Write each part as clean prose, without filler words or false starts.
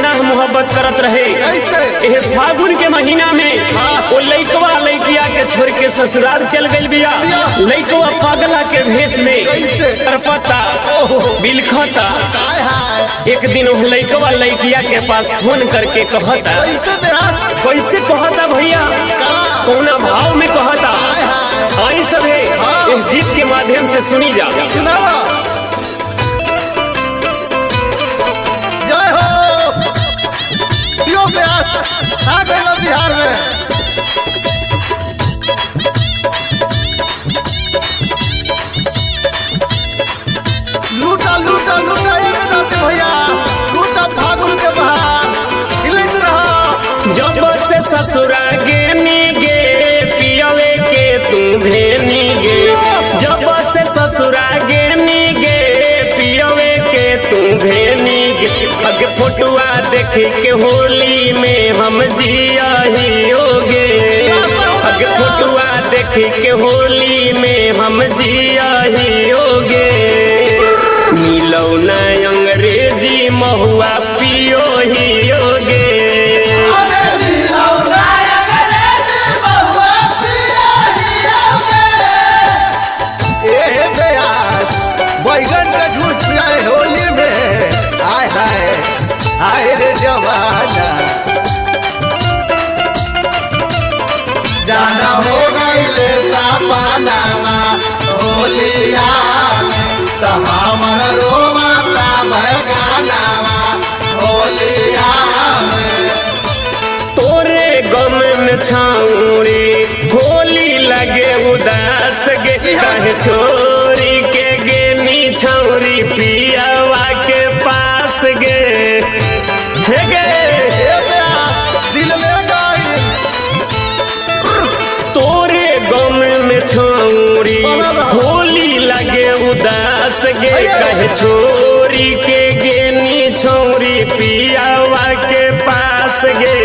बेपनाह मोहब्बत करत रहे। एह फागुन के महीना में वो लइकवा लइकिया के छोड़ के ससुराल चल गइल बिया। लइकवा पागला के भेष में तरपता बिलखता। एक दिन वो लइकवा लइकिया के पास फोन करके कहता, कैसे कहता भैया, कौना भाव में कहता, आई सभे इस गीत के माध्यम से सुनी जा। जय हो यो आ गए बिहार में। लूटा लूटा लूटा भैया, लूटा फागुन के बहार हिलत रहा। जब से ससुरा गेनी गे पियवे के तू भेनी गे, जब से ससुरा गेनी गे पियवे के तू भेनी गे। अग फोटुआ देख के होली में हम जिया ही होगे, अग फोटुआ देख के होली में हम जिया ही होगे। मिलो न अंग्रेजी महुआ पियो ही होगे। बैगन का जूस पियाए होली में, आय हाय हाय रे जवाना। जाना हो गई ले सापानामा होलिया में, तो हमर रोमाता भगानामा होलिया में। तोरे गम में छाऊरी होली लगे उदास गे, कहे छोरी के गेनी छौरी पियावा के पास गे। हे गे दिल ले गई तोरे गम में छौरी होली लगे उदास गे, कहे छोरी के गेनी छौरी पियावा के पास गे।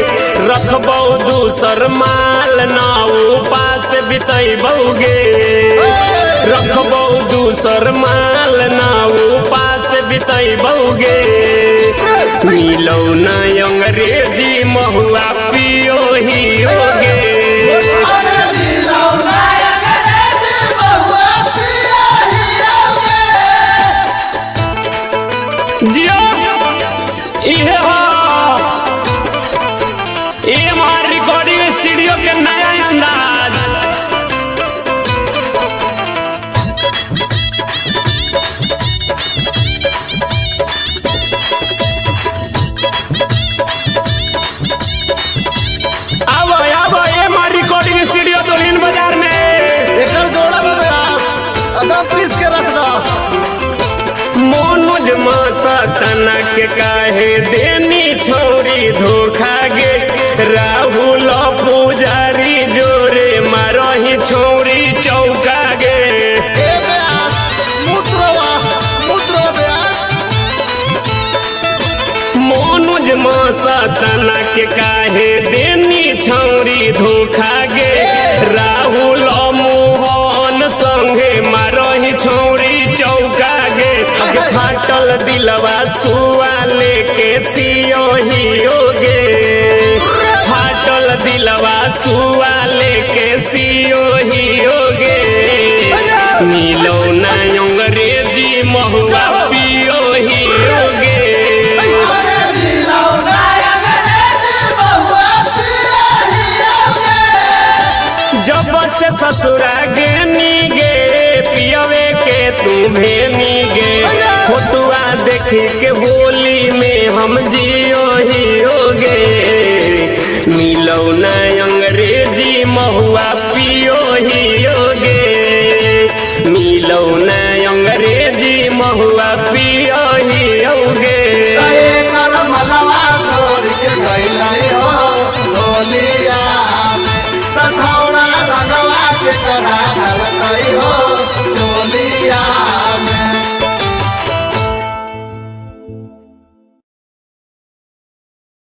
रखबौ दूसर माल ना उपास बितैबौगे, रखबौ दूसर माल ना उपास बितैबौगे। मिलो न अंग्रेजी महुआ पियो ही होगे। जियो इहे हो हमार रिकॉर्डिंग स्टूडियो के नया अंदाज। अब हमार रिकॉर्डिंग स्टूडियो दुल्हिन बाजार में एकर जोड़ा में ब्यास एकदम पीस के रख दो। मनोज मासा तना के काहे देनी छौरी धोखा गे। राहुल पुजारी जोरे मारही छौरी चौका गे। ए ब्यास मुद्रो ब्यास। मनोज मासा तना के काहे देनी छौरी धोखा गे। राहुल मोहन संगे मारही छौरी चौका गे। फाटल दिलवा सुआ लेके सियो ही होगे, फाटल दिलवा सुआ लेके सियो ही होगे। मिलो न अंग्रेजी महुआ पियो ही होगे। जब से ससुरा गेनी गे पियवे के तू भेनी गे। फोटुआ देख के होली में हम जियो ही होगे। मिलो न अंग्रेजी महुआ पियो ही होगे, मिलो न अंग्रेजी महुआ पियो